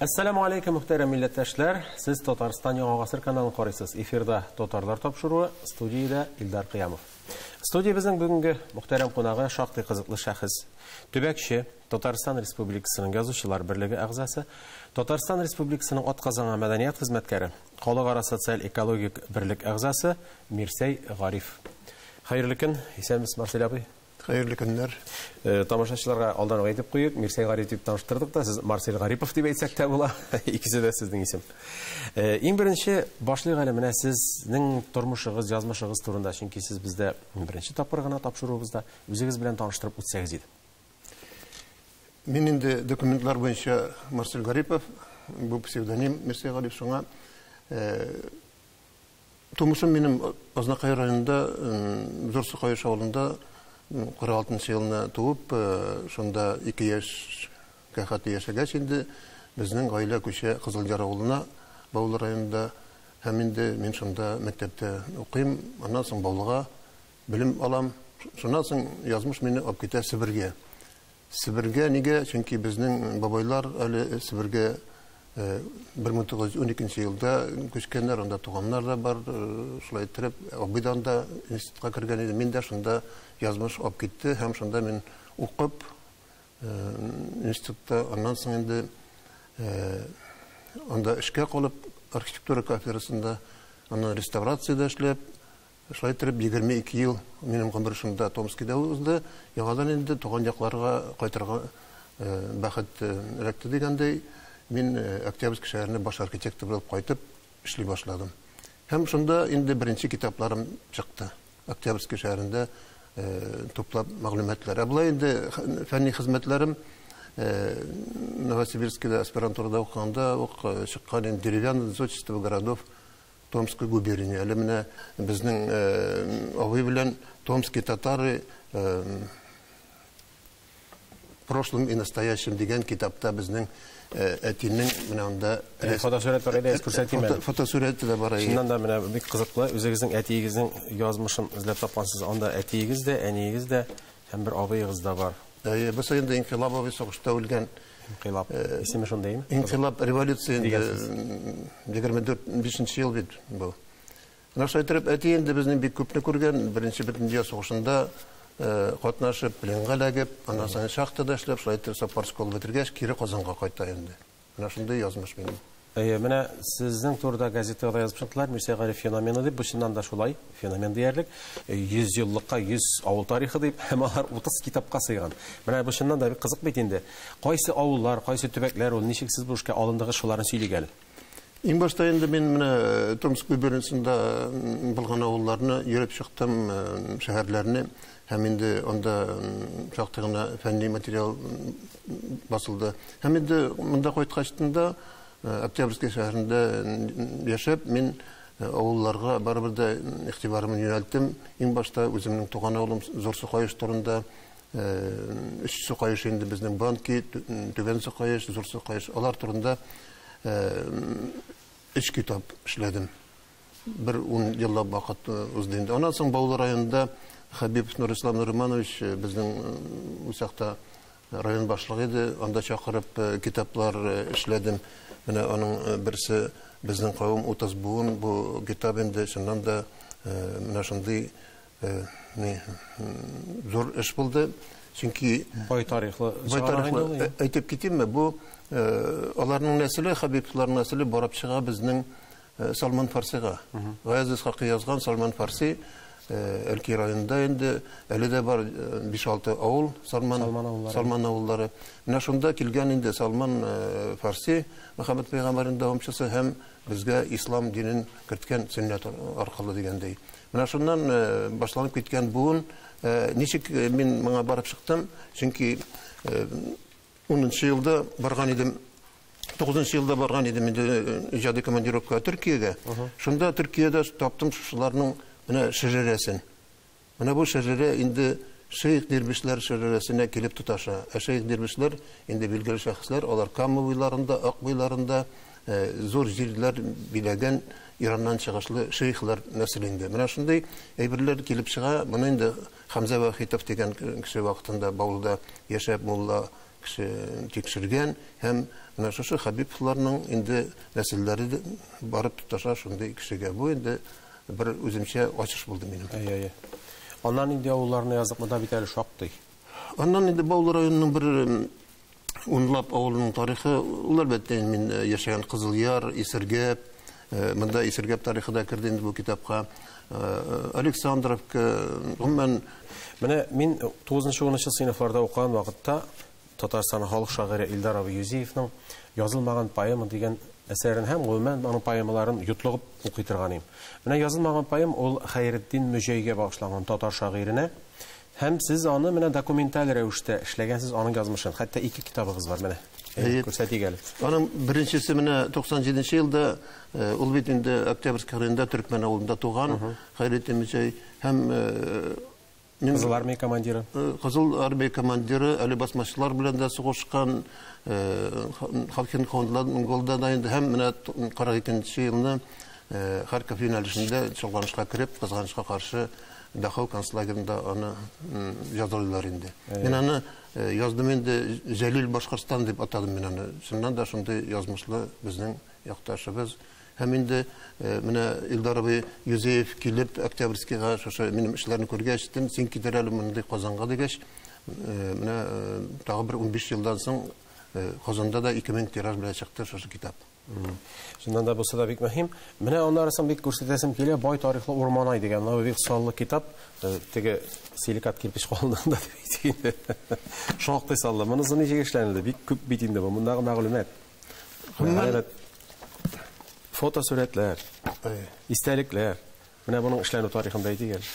Ассаламу алейкум, мөхтәрәм милләттәшләр. Сез Татарстан Яңа гасыр каналын карыйсыз. Эфирда Татарлар тапшыруы, студиядә Илдар Кыямов. Студиябезнең бүгенге мөхтәрәм кунагы шактый кызыклы шәхес. Төбәкче, Татарстан Республикасының Язучылар берлеге әгъзасы, Татарстан Республикасының атказанган мәдәният хезмәткәре, халыкара социаль-экологик берлек әгъзасы Мирсәй Гариф. Хәерле көн, исәнмесез, Марсель абый? Хәерле көннәр. Тамашачыларга алдан әйтеп куйык, Мирсәй Гариф дип таныштырдык та, сез Марсель Гарипов дип әйтсәк тә була. Икесе дә сезнең исем. Иң беренче башлык әле менә сезнең тормышыгыз, язмышыгыз турында, чөнки сез бездә беренче тапкыр гына тапшыруыбызда үзегез белән таныштырып үтсәгез иде. Мин инде документлар буенча Марсель Гарипов, бу псевдоним Мирсәй Гариф шуңа. Тумышым минем Азнакай районында, Зурсукай авылында 46 елны туып, шунда 2 яшькә хәтле яшәгәч инде безнең гаилә күчә Кызылҗар авылына, Баулы районында, һәм инде мин шунда мәктәптә укыйм, аннан соң Баулыга белем алам. Шуннан соң язмыш мине алып китә Себергә. Себергә нигә? Чөнки безнең бабайлар әле Себергә 1912 елда күчкәннәр, анда туганнар да бар, шулай итеп, абыйдан да институтка кергән иде. Мин дә шунда язмыш алып китте, һәм шунда мин укып, институтта, аннан соң инде анда эшкә калып, архитектура кафедрасында, аннан реставрациядә эшләп, шулай итеп 22 ел минем гомер шунда Томскида узды. Яңадан инде туган якларга кайтырга бәхет эләкте дигәндәй, мин Октябрьский шәһәренә баш архитектор булып кайтып эшли башладым. Һәм шунда инде беренче китапларым чыкты. Октябрьский шәһәрендә туплап мәгълүматлар. Булай инде фәнни хезмәтләрем Новосибирскида аспирантурада укыганда чыккан деревянное зодчество городов Томской губернии. Әле менә безнең авый белән Томские татары прошлым и настоящим дигән китапта безнең әтинең менә анда фотосурәт бар иде, күрсәтим әле. Фотосурәте дә бар иде. Шуннан да менә бик кызыклы, үзегезнең әтиегезнең язмышын эзләп тапкансыз. Анда әтиегез дә, әниегез дә һәм бер абыегыз да бар. Без инде инкыйлабовый сугышта үлгән. Инкыйлаб исеме шундаймы? Инкыйлаб революция 24-5 ел бит бу. Наша итеп әти инде безнең бик күпне күргән. Беренче Бөтендөнья сугышында катнашып, пленга эләгеп, аннан соң шахтада эшләп, шулай итеп Сапар-школ бетергәч, кире Казанга кайта инде. Менә шундый язмыш минем. Менә сезнең турыда газетада язып чыктылар, Мирсәй Гариф феномены дип, бу чыннан да шулай, феномен диярлек, 100 еллыкка 100 авыл тарихы дип, һәм алар 30 китапка сыйган. Менә бу чыннан да бик кызык бит инде. Кайсы авыллар, кайсы төбәкләр, ул ничексез бу эшкә алындыгы шуларын сөйлик әле. Иң башта инде мин менә Томск губернасында булган авылларны йөреп чыктым, шәһәрләрне. Һәм инде анда шактый гына фәнни материал басылды. Һәм инде монда кайткачтында Октябрьский шәһәрендә яшәп, мин авылларга барыбер дә игътибарымны юнәлттем. Иң башта үземнең туган авылым Зурсукай турында, Сукай инде безнең банки, Түбән Сукай, Зурсукай, алар турында 3 китап эшләдем. Бер 10 еллап вакыт узды инде. Аннан соң Баулы районында Хабибов Нурислам Нурманович безнең усакта район башлыгы иде. Анда чакырып китаплар эшләдем. Менә аның берсе безнең кавым 30 буын, бу китап инде шуннан да менә шундый зур эш булды. Чөнки Бай тарихлы әйтеп китимме, бу аларның нәселе, Хабибовларның нәселе барып чыга безнең Салман Фарсига. Гаяз Исхакый язган Салман Фарси Әлки районында инде әле дә бар 5-6 авыл, Салман авыллары. Менә шунда килгән инде Салман Фарси, Мөхәммәд пәйгамбәрнең дәвамчысы һәм безгә ислам динен керткән сөннәт аркылы дигәндәй. Менә шуннан башланып киткән буын ничек мин моңа барып чыктым, чөнки 10 елда барган идем. 9 елда барган идем инде иҗади командировка Төркиягә. Шунда Төркиядә таптым шуларның менә шәҗәрәсен. Менә бу шәҗәрә инде шейх дербишләр шәҗәрәсенә килеп тоташа. Шейх дербишләр инде билгеле шәхесләр, алар Кама буйларында, Ак буйларында зур җирләр биләгән Ираннан чыгышлы шейхлар нәселендә. Менә шундый әйберләр килеп чыга. Моны инде Хамза Вахитов дигән кеше вакытында Баулыда яшәп, мулла кеше тикшергән һәм менә шушы Хәбиповларның инде нәселләре барып тоташа шундый кешегә. Бу инде бер үземчә ачыш булды минем. Аннан инде авылларны языкны да бит әле шактый. Аннан инде Баулы районының бер унлап авылының тарихы, ул әлбәттә мин яшәгән Кызылъяр, Исергәп, монда Исергәп тарихы да керде инде бу китапка. Александровка, гомумән менә мин 9-10 сыйныфларда укыган вакытта Татарстан халык шагыйре Илдар Абый Юзеевның язылмаган поэма дигән әсәрен һәм гомумән аның поэмаларын йотлыгып укый торган идем. Менә язылмаган поэма ул Хәйретдин Мөҗәйгә багышланган татар шагыйрене. Һәм сез аны менә документаль рәвештә эшләгәнсез аның язмышын. Хәтта 2 китабыгыз бар менә. Күрсәтик әле. Аның беренчесе менә 97 елда ул бит инде Октябрьский районында Төркмән авылында туган Хәйретдин Мөҗәй һәм Кызыл армия командиры. Кызыл армия командиры әле басмачылар белән дә сугышкан, Халкин Монголда да инде һәм менә 42 елны Харьков юнәлешендә чолганышка кирип, кызганычка каршы Дахау концлагерында аны язалыйлар инде. Мин аны яздым инде Җәлил Башкортстан дип атадым мин аны. Шуннан да шундый язмышлы безнең якташыбыз. Һәм инде менә Илдар Абый Юзеев килеп Октябрьскийга шушы минем эшләрне күргәч, син китер әле мондый Казанга дигәч, менә тагы бер 15 елдан соң Казанда да 2000 тираж белән чыкты шушы китап. Шуннан да булса да бик мөһим. Менә аннарысын бик күрсәтәсем килә, бай тарихлы Урманай дигән бик санлы китап, теге силикат кирпич калынында дип әйтә. Шактый санлы. Монысы ничек эшләнелде? Бик күп бит инде бу. Мондагы мәгълүмат. Фотосурәтләр, истәлекләр. Менә буның эшләнү тарихында әйтик әле.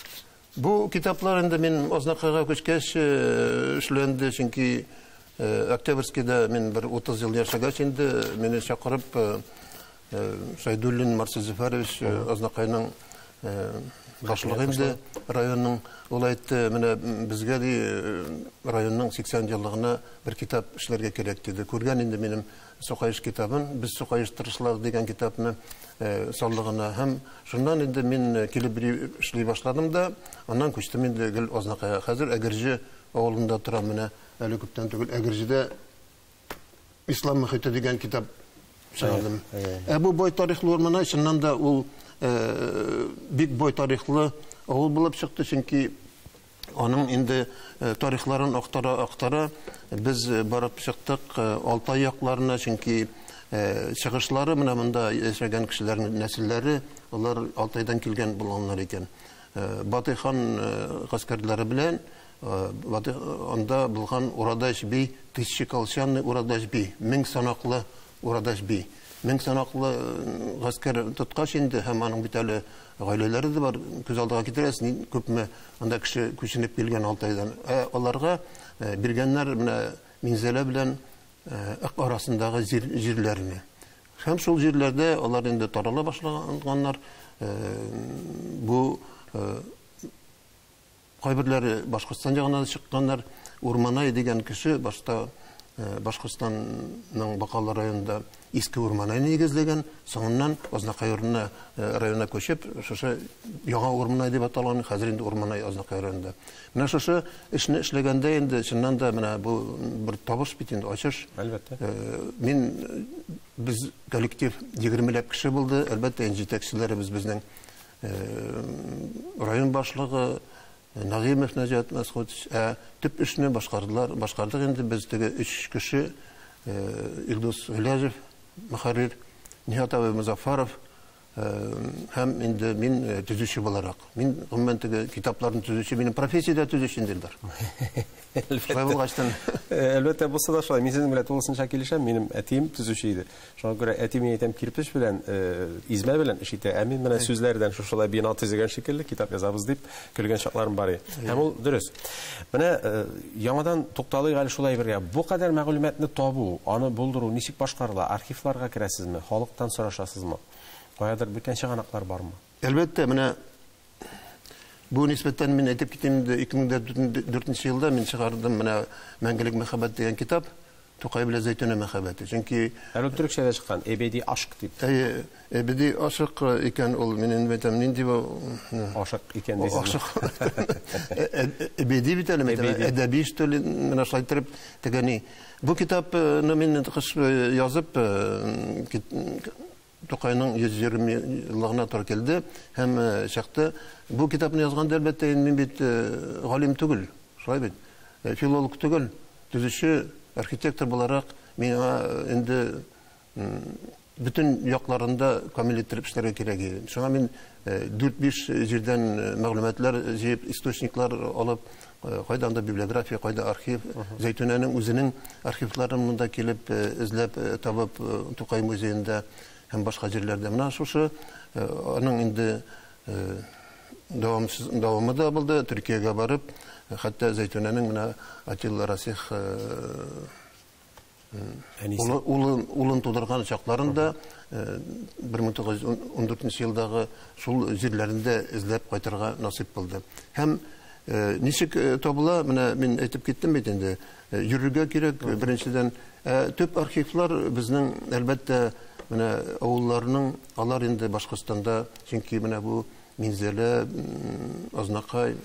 Бу китаплар инде мин Азнакайга күчкәч эшләнде, чөнки Октябрьскийда мин бер 30 ел яшәгәч инде мине чакырып Шайдуллин Марсель Зөфәрович Азнакайның башлыгы инде районның ул әйтте, менә безгә ди районның 80 еллыгына бер китап эшләргә кирәк диде. Күргән инде минем Сукаеш китабын, без Сукаештырышлар дигән китапны саллыгына һәм шуннан инде мин килеп эшли башладым да, аннан күчтем инде гел Азнакайга. Хәзер Әгерҗе авылында торам менә. Әле күптән түгел Әгерҗедә Ислам мөхите дигән китап чыгардым. Бу бай тарихлы Урманай чыннан да ул бик бай тарихлы авыл булып чыкты, чөнки аның инде тарихларын актара без барып чыктык Алтай якларына, чөнки чыгышлары менә монда яшәгән кешеләрнең нәселләре, алар Алтайдан килгән булганнар икән. Батыйхан гаскәрләре белән анда булган Урадаш бей, тысячеколчанный Урадаш бей, 1000 санаклы Урадаш бей. 1000 санаклы гаскәр тоткач инде һәм аның бит әле гаиләләре дә бар. Күз алдыга китерәсең, күпме анда кеше күченеп килгән Алтайдан. Аларга биргәннәр менә Минзәлә белән арасындагы җирләрне. Һәм шул җирләрдә алар инде тарала башлаганнар. Бу кайберләре Башкортстан ягына чыкканнар. Урманай дигән кеше башта Башкортстанның Бакалы районында иске Урманайны нигезләгән, соңыннан Азнакай районына күчеп, шушы яңа Урманай дип аталган, хәзер инде Урманай Азнакай районында. Менә шушы эшне эшләгәндә инде чыннан да менә бу бер табыш бит инде, ачыш. Әлбәттә. Мин без коллектив 20ләп кеше булды, әлбәттә җитәкчеләребез безнең район башлыгы Нагимов Нәҗәт Мәсгудович төп эшне башкардык инде без теге 3 кеше Илдус Гыйләҗев, Мөхәррир, Ниһат абый Музаффаров һәм инде мин төзүче буларак. Мин гомумән теге китапларны төзүче, минем профессиядә төзүче инделәр. Әлбәттә булса да шулай. Мин сезнең белән тулысынча килешәм. Минем әтием төзүче иде. Шуңа күрә әтием әйтәм кирпеч белән, измә белән эш итә. Мин менә сүзләрдән шулай бина төзегән шикелле китап язабыз дип көлгән чакларым бар иде. Һәм ул дөрес. Менә яңадан тукталыйк әле шулай бергә. Бу кадәр мәгълүматны табу, аны булдыру ничек башкарыла? Архивларга керәсезме? Халыктан сорашасызмы? Каядыр бүтән чыганаклар бармы? Әлбәттә, менә бу нисбәттән мин әйтеп китәм, 2004 елда мин чыгардым менә Мәңгелек мәхәббәт дигән китап. Тукай белән Зәйтүнә мәхәббәте. Чөнки Әле төрекчәдә чыккан әбәди ашык дип. Әбәди ашык икән ул, мин әйтәм, нинди бу Ашык икән дисез. ашык. Әбәди бит әле, әдәби стиль менә шулай итеп тегәни. Бу китапны мин кыш язып Тукайның 120 еллыгына туры килде һәм чакта бу китапны язганда әлбәттә мин бит галим түгел, шулай бит. Филолог түгел, төзүче, архитектор буларак миңа инде бүтән якларында камил итеп эшләргә кирәк иде. Шуңа мин 4-5 җирдән мәгълүматлар җыеп, источниклар алып, кайдан да библиография, кайда архив, Зәйтүнәнең үзенең архивларын монда килеп эзләп табып Тукай музеенда һәм башка җирләрдә. Менә шушы аның инде дәвамы да булды, Төркиягә барып, хәтта Зәйтүнәнең менә Атилла Расих улын тудырган чакларында 1914 елдагы шул җирләрендә эзләп кайтырга насыйп булды. Һәм ничек табыла, менә мин әйтеп киттем бит инде, йөрергә кирәк беренчедән. Төп архивлар безнең әлбәттә менә авылларның, алар инде Башкортстанда, чөнки менә бу Минзәлә, Азнакай,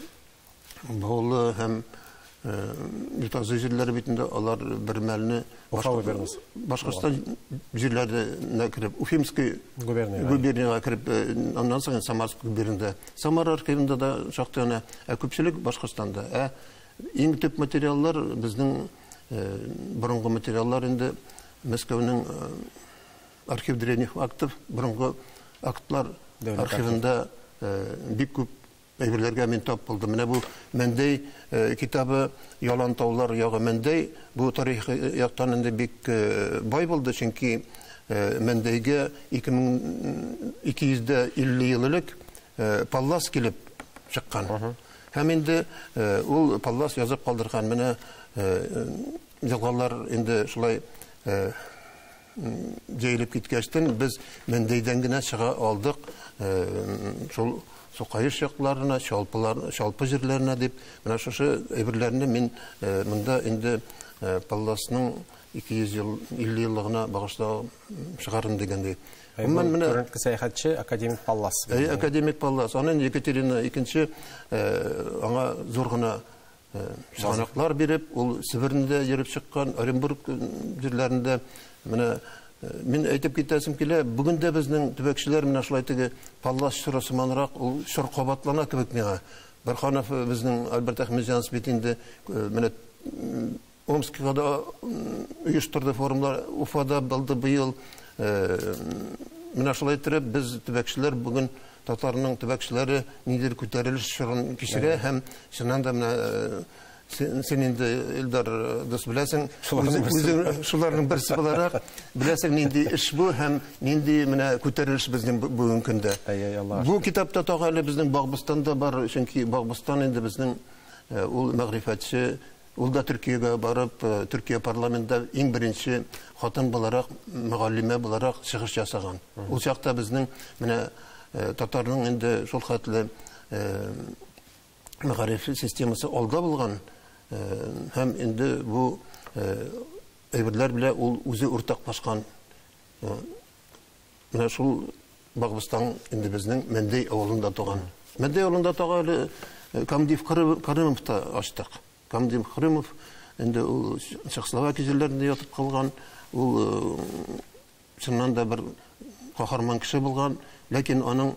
Баулы һәм Ютазы җирләре битендә алар бер мәлне Башкортстан җирләренә кирип, Уфимский губернияга кирип, аннан соң Самарск губерниясендә, Самар архивында да шактый, күпчелек Башкортстанда. Иң төп материаллар безнең борынгы материаллар инде Мәскәүнең архив древних актов, борынгы актлар архивында бик күп әйберләргә мин тап булдым. Менә бу Мәндәй китабы, Ялан таулар ягы Мәндәй, бу тарих яктан инде бик бай булды, чөнки Мәндәйгә 2250 ел элек Паллас килеп чыккан. Һәм инде ул Паллас язып калдырган. Менә җылгалар инде шулай җәелеп киткәчтен без Мәндәйдән генә чыга алдык. Шул Сукаеш якларына, Шалпы җирләренә дип, менә шушы әйберләрне мин монда инде Палласның 250 еллыгына багышлап чыгарым дигәндәй. Күренекле сәяхәтче академик Паллас. Академик Паллас. Аның Екатерина II аңа зур гына чыганаклар биреп, ул Сибирдә йөреп чыккан, Оренбург җирләрендә менә мин әйтеп китәсем килә, бүген дә безнең төбәкчеләр менә шулай теге Паллас шурасыманрак, ул шур кабатлана кебек миңа. Барханов безнең Альберт Әхмәтҗанов бит инде менә Омскига да оештырды форумлар, Уфада булды быел. Менә шулай итеп без төбәкчеләр бүген татарның төбәкчеләре нидер күтәрелеш шурын кичерә һәм шуннан да менә сен инде Илдар дус беләсең, шуларның берсе буларак беләсең нинди эш бу һәм нинди менә күтәрелеш безнең бүген көндә. Бу китапта тагы безнең Багбыстанда бар, чөнки Багбыстан инде безнең ул мәгърифәтче, ул да Төркиягә барып, Төркия парламентында иң беренче хатын буларак, мөгаллимә буларак чыгыш ясаган. Ул чакта безнең менә татарның инде шул хәтле мәгърифәт системасы алда булган. Һәм инде бу әйберләр белән ул үзе уртаклашкан. Менә шул Багбыстан инде безнең Мәндәй авылында туган. Мәндәй авылында туган Камдив Кырымовта ачтык. Камдив Кырымов инде ул Чехословакия җирләрендә ятып калган. Ул чыннан да бер каһарман кеше булган, ләкин аның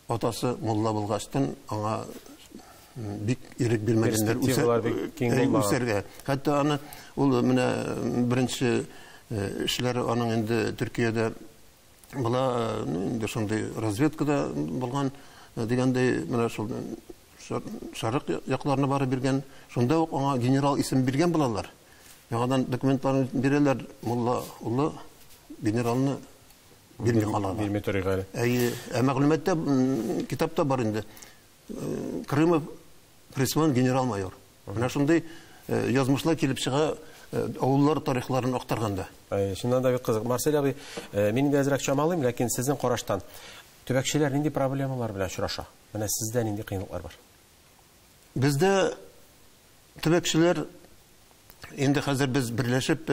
атасы мулла булгачтан аңа бик ирек бирмәгәннәр үсәргә. Хәтта аны ул менә беренче эшләре аның инде Төркиядә була, инде шундый разведкада булган дигәндәй, менә шул шарык якларына барып биргән. Шунда ук аңа генерал исем биргән булалар. Яңадан документларын бирәләр, мулла улы генералны бирми калалар. Бирми торыйга. Мәгълүматта китапта бар инде. Крымов пресван генерал-майор. Менә шундый язмышлар килеп чыга авыллар тарихларын актарганда. Шуннан да бик кызык. Марсель абый, мин әзрәк чамалыйм, ләкин сезнең караштан төбәкчеләр нинди проблемалар белән очраша? Менә сездә нинди кыенлыклар бар? Бездә төбәкчеләр Инде хәзер без берләшеп,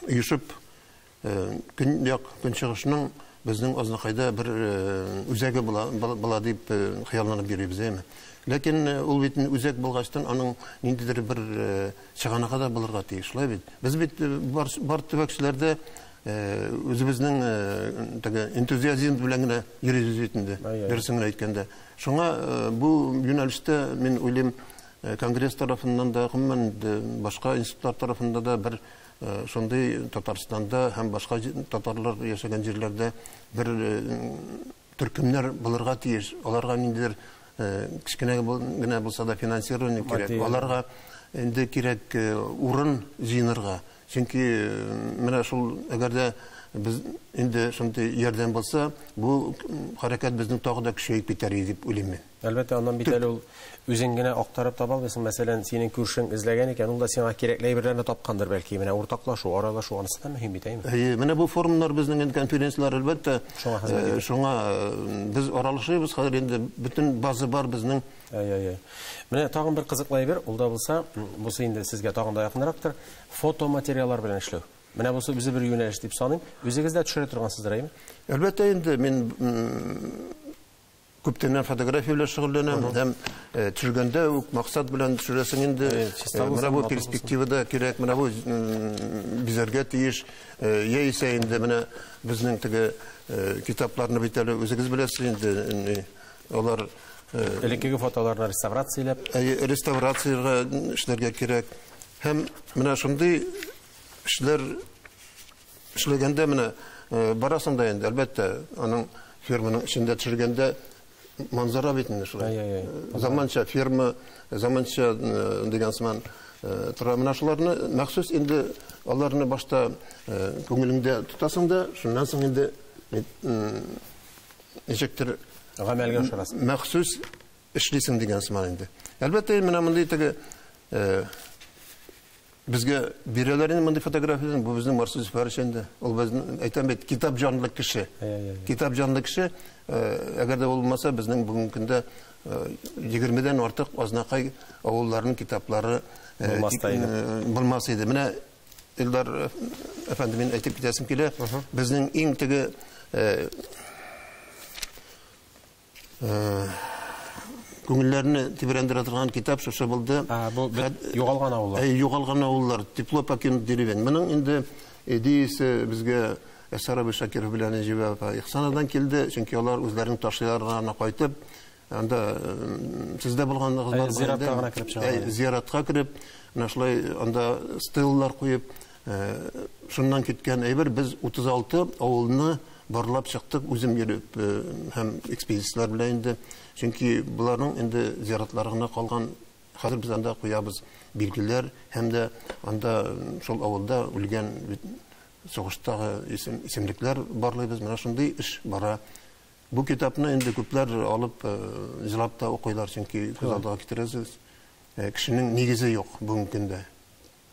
оешып, көнчыгышның безнең Азнакайда бер үзәге була дип хыялланып йөрибез, әйме. Ләкин ул бит үзәк булгачтан аның ниндидер бер чыганага да булырга тиеш, шулай бит. Без бит бар төбәкчеләрдә үзебезнең энтузиазм белән генә йөрибез бит инде, дөресен әйткәндә. Шуңа бу юнәлештә мин уйлыйм, Конгресс тарафыннан да, башка институтлар тарафында да бер шундый Татарстанда һәм башка татарлар яшәгән җирләрдә бер төркемнәр булырга тиеш. Аларга ниндидер кичкенә генә булса да финансирование кирәк. Аларга инде кирәк урын җыйнырга. Чөнки менә шул әгәрдә biz инде шундый ярдәм булса, бу хәрәкәт безнең тагы да көчәйеп китәр дип уйлыйм мин. Әлбәттә, аннан бит әле ул үзең генә актарып таба албыйсың. Мәсәлән, синең күршең эзләгән икән, ул да сиңа кирәкле әйберләрне тапкандыр бәлки. Менә уртаклашу, аралашу, анысы да мөһим бит, әйме? Менә бу форумнар безнең конференциялар әлбәттә шуңа без аралашабыз. Хәзер инде бөтен база бар безнең. Менә тагын бер кызыклы әйбер, ул да булса, бусы инде сезгә тагын да якынрактыр, фотоматериаллар белән эшләү. Менә бусы үзе бер юнәлеш дип саныйм. Үзегез дә төшерә торгансыздыр, әйме? Әлбәттә, инде мин күптән фотография белән шөгыльләнәм. Һәм төшергәндә үк максат белән төшерәсең инде. Менә бу перспективада кирәк, менә бу бизәргә тиеш. Яисә инде менә безнең теге китапларны бит әле үзегез беләсез инде. Алар элеккеге фотоларны реставрациягә эшләргә кирәк. Һәм менә шундый эшләр эшләгәндә менә барасың да инде, әлбәттә, аның ферманың эчендә төшергәндә манзара бит инде шулай. Заманча ферма, заманча дигән сыман тора. Менә шуларны махсус инде аларны башта күңелеңдә тотасың да, шуннан соң инде ничектер гамәлгә ашырасың. Махсус эшлисең дигән сыман инде. Әлбәттә, менә мондый теге безгә бирәләр инде мондый фотографияны, бу безнең махсус фәршәндә. Ул безнең әйтәм бит, китап җанлы кеше. Китап җанлы кеше, әгәр дә булмаса, безнең бүгенге көндә 20дән артык Азнакай авылларының китаплары булмас иде. Менә Илдар әфәнде, мин әйтеп китәсем килә, безнең иң теге күңелләрне тибрәндерә торган китап шушы булды. Бу югалган авыллар. Югалган авыллар, тепло покинут деревень. Моның инде идеясе безгә Әсәрәбе Шакиров белән Җибә Ихсанадан килде, чөнки алар үзләренең ташларына кайтып, анда сездә булганлыгы зиратка кирип, шулай анда стеллар куеп, шуннан киткән әйбер, без 36 авылны барлап чыктык, үзем йөреп һәм экспедициялар белән инде. Чөнки буларның инде зиратлары гына калган. Хәзер без анда куябыз билгеләр, һәм дә анда шул авылда үлгән сугыштагы исемлекләр барлыйбыз. Менә шундый эш бара. Бу китапны инде күпләр алып җылап та укыйлар, чөнки күз алдыга китерәсез. Кешенең нигезе юк бүгенге көндә.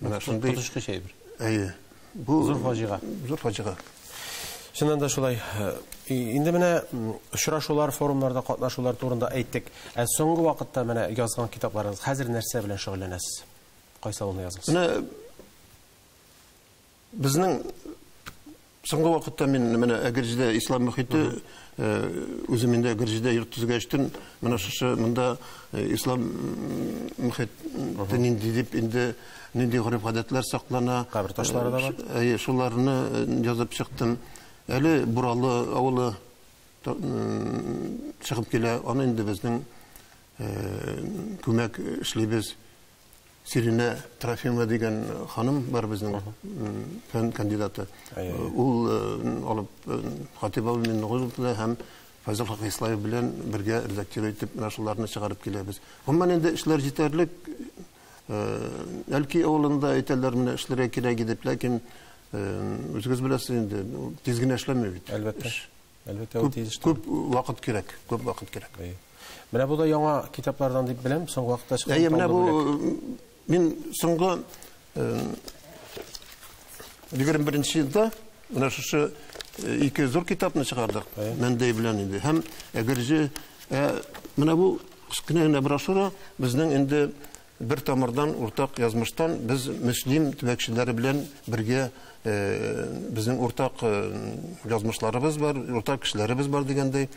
Менә шундый бу зур фаҗига. Зур фаҗига. Шуннан да шулай. Инде менә очрашулар, форумнарда катнашулар турында әйттек. Соңгы вакытта менә язган китапларыгыз хәзер нәрсә белән шөгыльләнәсез? Кайсы авылны язгансыз? Менә безнең соңгы вакытта мин менә Әгерҗедә ислам мөхите, үзем инде Әгерҗедә йорт төзегәчтен, менә шушы монда ислам мөхите нинди дип инде нинди гореф-гадәтләр саклана, кабер ташлары да бар. Шуларны язып чыктым. Әле Буралы авылы чыгып килә, аны инде безнең күмәк эшлибез. Сирина Трофимова дигән ханым бар безнең фән кандидаты. Ул алып Хатип абый Нугызовны һәм Файзал Хакислаев белән бергә редактор итеп менә шуларны чыгарып киләбез. Гомумән инде эшләр җитәрлек. Әлки авылында әйтәләр менә эшләргә кирәк дип, ләкин үзегез беләсез инде тиз генә эшләмәй бит. Әлбәттә. Әлбәттә, ул тиз эшләр. Күп вакыт кирәк, күп вакыт кирәк. Менә бу да яңа китаплардан дип беләм, соңгы вакытта чыккан. Менә бу мин соңгы 21нче елда менә шушы ике зур китапны чыгардык. Мәндәй белән инде. Һәм Әгерҗе менә бу кечкенә брошюра безнең инде bir тамырдан, уртак язмыштан без мөслим төбәкчеләре белән бергә безнең уртак язмышларыбыз бар, уртак кешеләребез бар дигәндәй,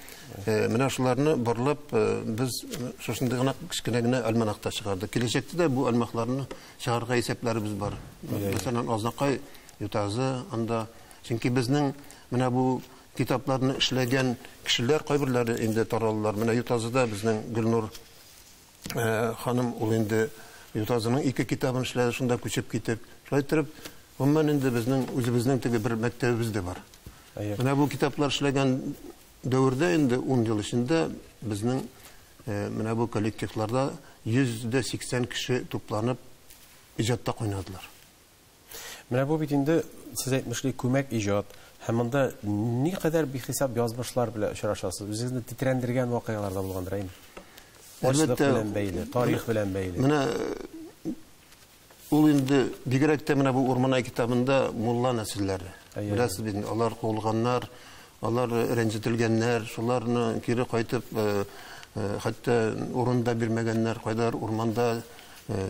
менә шуларны барлап без шушындый гына кичкенә генә альманахта чыгардык. Киләчәктә дә бу альмахларны чыгарга исәпләребез бар. Мәсәлән, Азнакай ютазы анда, чөнки безнең менә бу китапларны эшләгән кешеләр кайберләре инде таралалар. Менә ютазыда безнең Гөлнур ханым ул инде ютазының 2 китабын эшләде, шунда күчеп китеп. Шулай итеп, гомумән инде безнең үзебезнең теге бер мәктәбебез дә бар. Менә бу китаплар эшләгән дәвердә инде 10 ел эчендә безнең менә бу коллективларда 180 кеше тупланып иҗатта кайнадылар. Менә бу бит инде сез әйтмешли күмәк иҗат һәм монда никадәр бихисап язмышлар белән очрашасыз. Үзегезне тетрәндергән вакыйгалар да булгандыр, әйме? Әлбәттә, тарих белән бәйле. Менә ул инде бигрәк тә менә бу Урманай китабында мулла нәселләре. Беләсез бит, алар кулганнар, алар рәнҗетелгәннәр, шуларны кире кайтып, хәтта урында бирмәгәннәр, кайдар урманда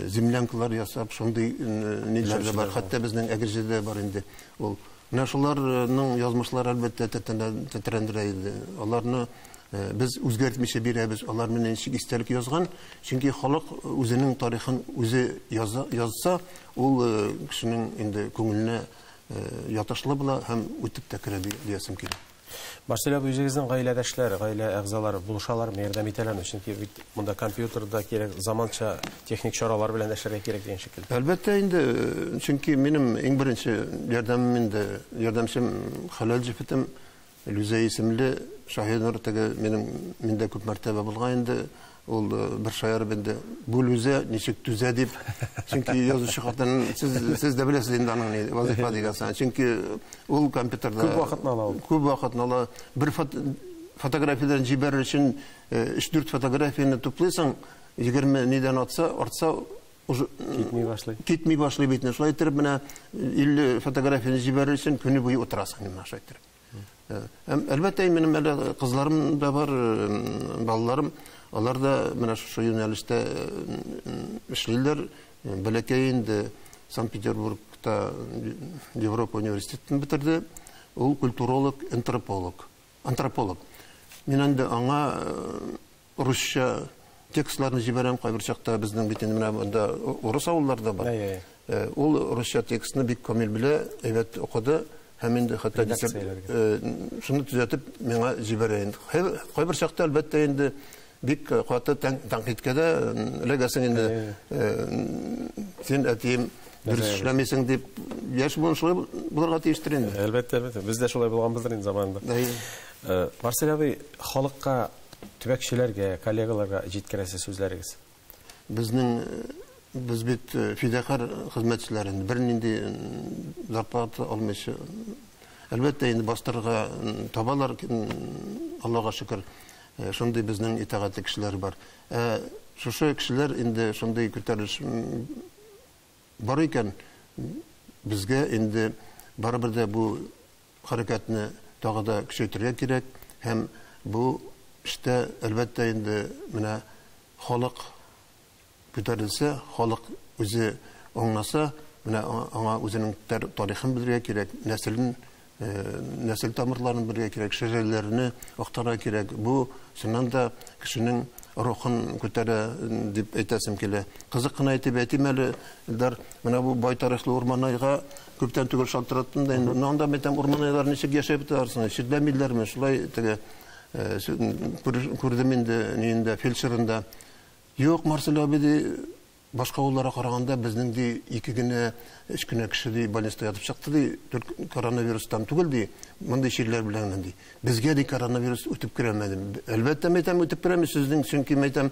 землянкалар ясап, шундый ниләр дә бар. Хәтта безнең әгерҗедә бар инде. Ул менә шуларның язмышлары әлбәттә тетрәндерә иде. Аларны biz үзгәртмичә бирәбез, алар менә ничек истәлек язган, чөнки халык үзенең тарихын үзе язса, ул кешенең инде күңеленә ятышлы була һәм үтеп тә керә диясем килә. Марселя, үзегезнең гаиләдәшләр, гаилә әгъзалары булышалар, ярдәм итәләрме? Чөнки монда компьютерда кирәк, заманча техник чаралар белән эшләргә кирәк дигән шикелле. Әлбәттә инде, чөнки минем иң беренче ярдәмчем Хәләл җифетем Люзей исемле Шаһинур теге миндә күп мәртәбә булган инде. Ул бер шаяры инде бу Люзе ничек түзә дип, чөнки язучы хатын сез дә беләсез инде аның вазифа дигән. Чөнки ул компьютерда күп вакытны ала. Бер фотографиядан җибәрер өчен 3-4 фотографияны туплыйсың, 20 нидән артса китми башлый бит. Шулай итеп менә 50 фотографияны җибәрер өчен көне буе утырасың инде шулай итеп. Әлбәттә, минем әле кызларым да бар, балаларым, алар да менә шушы юнәлештә эшлиләр. Бәләкәй инде Санкт-Петербургта Европа университетын бетерде. Ул культуролог, антрополог. Мин инде аңа русча текстларны җибәрәм, кайбер чакта безнең бит инде менә монда урыс авылларда бар. Ул русча текстны бик камил белә, әйбәт укыды. Һәм инде хәтта шуны төзәтеп миңа җибәрә инде. Кайбер чакта әлбәттә инде бик каты тәнкыйтькә дә эләгәсең инде. Син әтием дөрес эшләмисең дип, яшь булышылып булырга тиештер инде. Әлбәттә, без дә шулай булганбыздыр инде заманында. Марсель абый, халыкка, төбәкчеләргә, коллегаларга җиткерәсе сүзләрегез? Biz bit fidakar hizmetçilerin bir nindi zarpat almış. Elbette indi bastırga tabalar Allah'a şükür. Şunday bizning itaatli kişiler var. Şu kişiler indi şunday kötәриш бар икән, bizge indi baribir de bu harekatni tagı da küçültürгә кирәк. Hem bu işte elbette indi менә халык күтәрелсә, халык үзе аңласа, менә аңа үзенең тарихын белергә кирәк, нәсел тамырларын белергә кирәк, шәҗәрәләрне актарырга кирәк. Бу шуннан да кешенең рухын күтәрә дип әйтәсем килә. Кызык кына әйтеп әйтим әле, менә бу бай тарихлы Урманайга күптән түгел шалтыраттым да, инде анда мәйтәм Урманайлар ничек яшәп торсың, ширләмиләрме, шулай теге күрдем инде фельдшерында. Юк, Марсель абый башка авылларга караганда безнең ди 2 генә 3 генә кеше ди больниста ятып чыкты ди, коронавирустан түгел ди, мондый ширләр белән ди. Безгә ди коронавирус үтеп керәмәде. Әлбәттә мәйтәм үтеп керәме сезнең, чөнки мәйтәм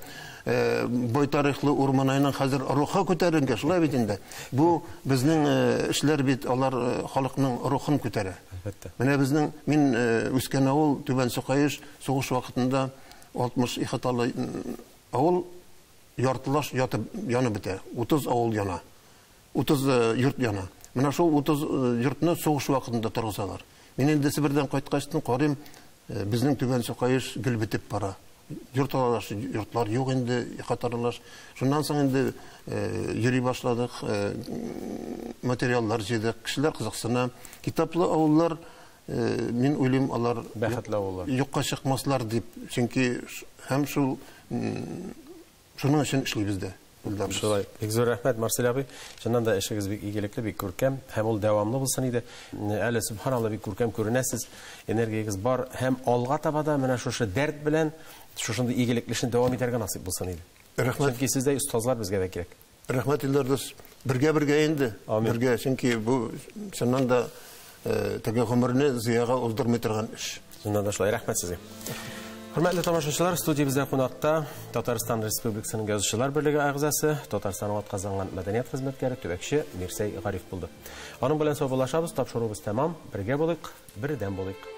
бай тарихлы Урманайның хәзер руха күтәргән, шулай бит инде. Бу безнең эшләр бит, алар халыкның рухын күтәрә. Әлбәттә. Менә безнең мин үскән авыл Түбән Сукаеш сугыш вакытында 62 талы авыл яртылаш янып бетә. 30 авыл яна. 30 йорт яна. Менә шул 30 йортны сугыш вакытында торгызалар. Мин инде Себердән кайткачтын карыйм, безнең Түбән Сукаеш гел бетеп бара. Йорт алалар, йортлар юк инде, катарлар. Шуннан соң инде йөри башладык, материаллар җыйдык, кешеләр кызыксына. Китаплы авыллар, мин уйлыйм, алар бәхетле авыллар. Юкка чыкмаслар дип, чөнки һәм шул шуның өчен эшлибез дә. Шулай. Бик зур рәхмәт, Марсель абый. Чыннан да эшегез бик игелекле, бик күркәм, һәм ул дәвамлы булсын иде. Әле субханалла бик күркәм күренәсез. Энергиягез бар һәм алга таба да менә шушы дәрт белән шушындай игелекле эшне дәвам итәргә насыйп булсын иде. Рәхмәт. Чөнки сездәй остазлар безгә дә кирәк. Рәхмәт Илдус. Бергә инде. Бергә, чөнки бу чыннан да теге гомерне зыяга уздырмый торган эш. Чыннан да шулай. Рәхмәт сезгә. Хөрмәтле тамашачылар, студиябездә кунакта Татарстан Республикасының Язучылар берлеге әгъзасы, Татарстанның атказанган мәдәният хезмәткәре төбәкче Мирсәй Гариф булды. Аның белән саубуллашабыз, тапшыруыбыз тәмам. Бергә булыйк, бердәм булыйк.